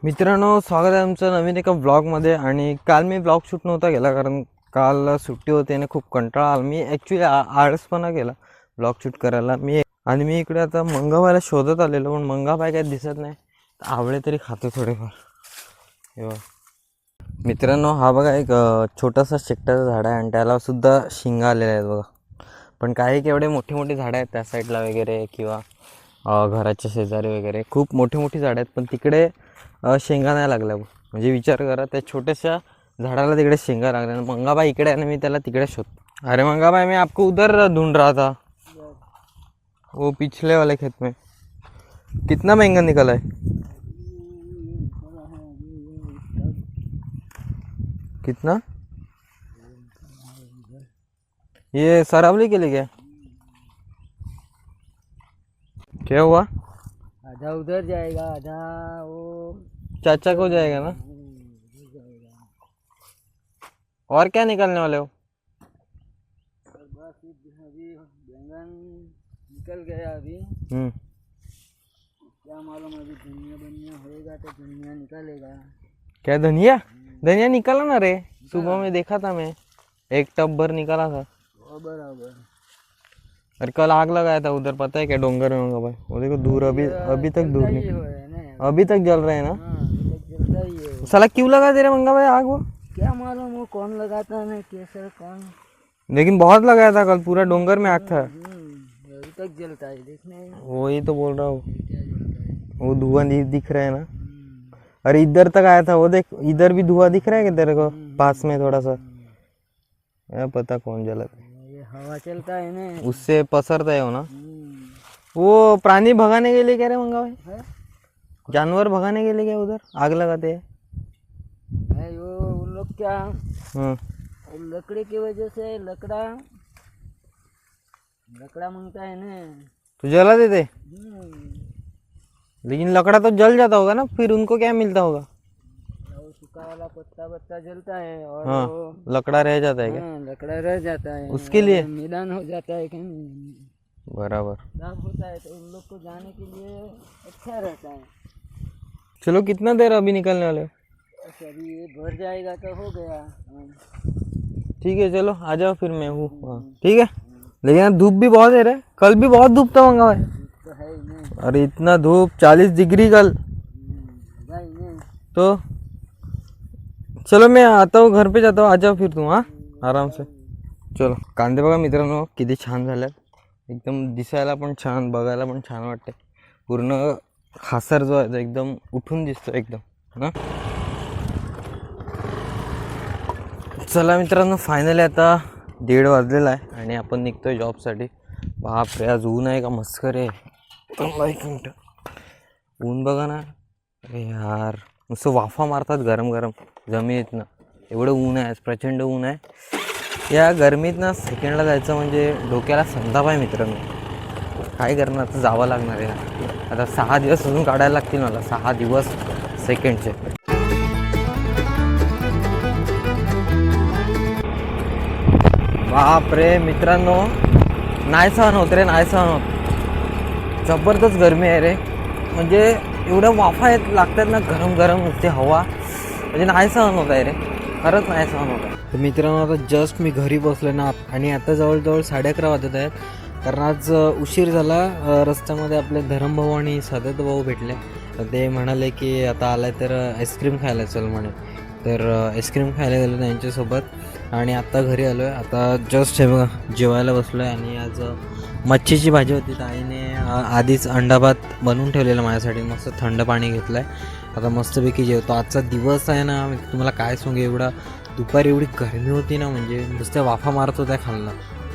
मित्रांनो, स्वागत आहे तुमचं नवीन एका ब्लॉगमध्ये. आणि काल मी ब्लॉग शूट नव्हता केला कारण काल सुट्टी होती आणि खूप कंटाळा आला. मी ॲक्च्युली आळसपणा केला ब्लॉग शूट करायला. मी इकडे आता मंगाबाईला शोधत आलेलो, पण मंगाबाई काही दिसत नाही. आवळे तरी खातो थोडेफार. हे बघा मित्रांनो, हा बघा एक छोटासा शेकटाचं झाड आहे आणि त्याला सुद्धा शिंगा आलेल्या आहेत बघा. पण काही केवढे मोठे मोठे झाडं आहेत त्या साईडला वगैरे, किंवा घराच्या शेजारी वगैरे खूप मोठी मोठी झाडं आहेत, पण तिकडे शेंगा नाही लागल्या. म्हणजे विचार करा, त्या छोट्याशा झाडाला तिकडे शेंगा लागल्या. मंगाबाई इकडे आहे आणि मी त्याला तिकडे शोधतो. अरे मंगाबाई, मैं आपको उधर ढूंढ रहा था, वो पिछले वाले खेत में. कितना महंगा निकला है? कितना? ये सरावली के लिए क्या हुआ? आधा उधर जाएगा, आधा वो चाचा को जाएगा ना. और क्या निकलने वाले हो? और बस अभी बैंगन निकल गया अभी. क्या मालूम, अभी धनिया बनिया होएगा तो धनिया निकलेगा. क्या धनिया? धनिया निकाला ना रे, सुबह में देखा था मैं, एक टब भर निकाला था. बराबर. अरे कल आग लगाया था उधर, पता है क्या, डोंगर में मंगाबाई. वो देखो दूर, अभी तक दूर नहीं, अभी तक जल रहे हैं ना. जलता ही है. साला क्यों लगा दे रहे मंगाबाई आग वो? क्या मालूम वो कौन लगाता है, कैसे कौन. लेकिन बहुत लगाया था कल, पूरा डोंगर में आग था. अभी तक जलता है, देखने. वही तो बोल रहा हूँ, क्या जलता है. वो धुआं दिख रहा है ना. अरे इधर तक आया था वो, देख इधर भी धुआं दिख रहा है क्या तेरे को, पास में थोड़ा सा. पता कौन जला, ये हवा चलता है ना, उससे पसरता है वो ना. वो प्राणी भगाने के लिए कह रहे मंगाबाई, है? जानवर भगाने के लिए क्या उधर आग लगाते हैं. है वो उन लोग क्या, हाँ, लकड़ी की वजह से लकड़ा मांगता है ना. तो जला देते. लेकिन लकड़ा तो जल जाता होगा ना, फिर उनको क्या मिलता होगा. वो सूखा वाला पत्ता जलता है और हाँ, वो लकड़ा रह जाता है क्या. लकड़ा रह जाता है, उसके लिए मैदान हो जाता है, बराबर. साफ होता है, तो उन लोग को जाने के लिए अच्छा रहता है. चलो, कितना देर अभी निकलने वाले हो? तो अभी ये भर जाएगा तो हो गया. ठीक है, चलो आ जाओ, फिर मैं हूँ. हाँ ठीक है. लेकिन यहाँ धूप भी बहुत है रे, कल भी बहुत धूप था मंगा भाई. तो है ही नहीं. अरे इतना धूप, 40 डिग्री कल. भाई नहीं. तो चलो, मैं आता हूँ, घर पे जाता हूँ, आ जाओ फिर तू. हाँ आराम से. चलो. कांदे बघा मित्रांनो किती छान झाल्यात, एकदम दिसायला पण छान, बघायला पण छान वाटते. पूर्ण खासर जो आहे तो एकदम उठून दिसतो एकदम ना. चला मित्रांनो, फायनली आता 1:30 वाजलेला आहे आणि आपण निघतोय जॉबसाठी. बापरे, आज ऊन आहे का मस्करे. एक मिनटं, ऊन बघा ना. अरे यार, नुसतं वाफा मारतात गरम गरम जमिनीतनं. एवढं ऊन आहे आज, प्रचंड ऊन आहे. या गरमीतनं सेकंडला जायचं म्हणजे डोक्याला संताप आहे मित्रांनो. काय करणार, आता जावं लागणार आहे. आता 6 दिवस अजून काढायला लागतील मला, 6 दिवस सेकंडचे. बापरे मित्रांनो, नाही सहन होत रे, नाही सहन होत. जबरदस्त गरमी आहे रे. म्हणजे एवढ्या वाफा लागतात ना गरम गरम, ते हवा, म्हणजे नाही सहन होत आहे रे, खरंच नाही सहन होत आहे. तर मित्रांनो, आता जस्ट मी घरी बसलो ना, आणि आता जवळजवळ 11:30 वाजत आहेत. कारण आज उशीर झाला. रस्त्यामध्ये आपले धरमभाऊ आणि सदत भाऊ भेटले. तर ते म्हणाले की आता आलाय तर आईस्क्रीम खायला चल म्हणे. तर आईस्क्रीम खायला गेलो त्यांच्यासोबत आणि आत्ता घरी आलो आहे. आता जस्ट हे बघा जेवायला बसलो आहे. आणि आज मच्छीची भाजी होती, तर आईने आधीच अंडा भात बनवून ठेवलेला माझ्यासाठी. मस्त थंड पाणी घेतलं आहे, आता मस्तपैकी जेवतो. आजचा दिवस आहे ना, मी तुम्हाला काय सांगू, एवढा दुपारी एवढी गरमी होती ना, म्हणजे नुसत्या वाफा मारत होत्या खालनं.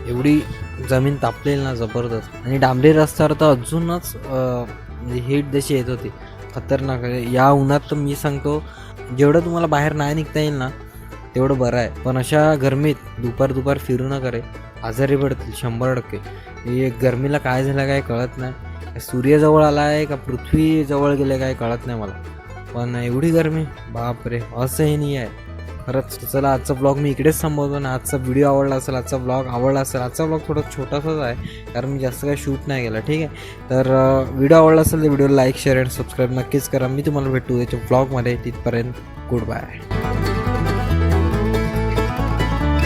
एवढी जमीन तापलेली ना जबरदस्त. आणि डांबरी रस्त्यावर तर अजूनच म्हणजे हीट जशी येत होती, खतरनाक. या उन्हात तर मी सांगतो, जेवढं तुम्हाला बाहेर नाही निघता येईल ना तेवढं बरं आहे. पण अशा गरमीत दुपार फिरू नका रे, आजारी पडतील 100%. हे गरमीला काय झालं काय कळत नाही. सूर्य जवळ आला आहे का पृथ्वी जवळ गेले काय कळत नाही मला. पण एवढी गरमी, बापरे, असंही नाही आहे. खरंच. चला आजचा ब्लॉग मी इकडेच संपवतो ना. आजचा व्हिडिओ आवडला असेल, आजचा ब्लॉग आवडला असेल. आजचा ब्लॉग थोडा छोटासाच आहे कारण मी जास्त काही शूट नाही केला. ठीक आहे, तर व्हिडिओ आवडला असेल तर व्हिडिओ लाईक शेअर आणि सबस्क्राईब नक्कीच करा. मी तुम्हाला भेटू याच्या ब्लॉगमध्ये. तिथपर्यंत गुड बाय.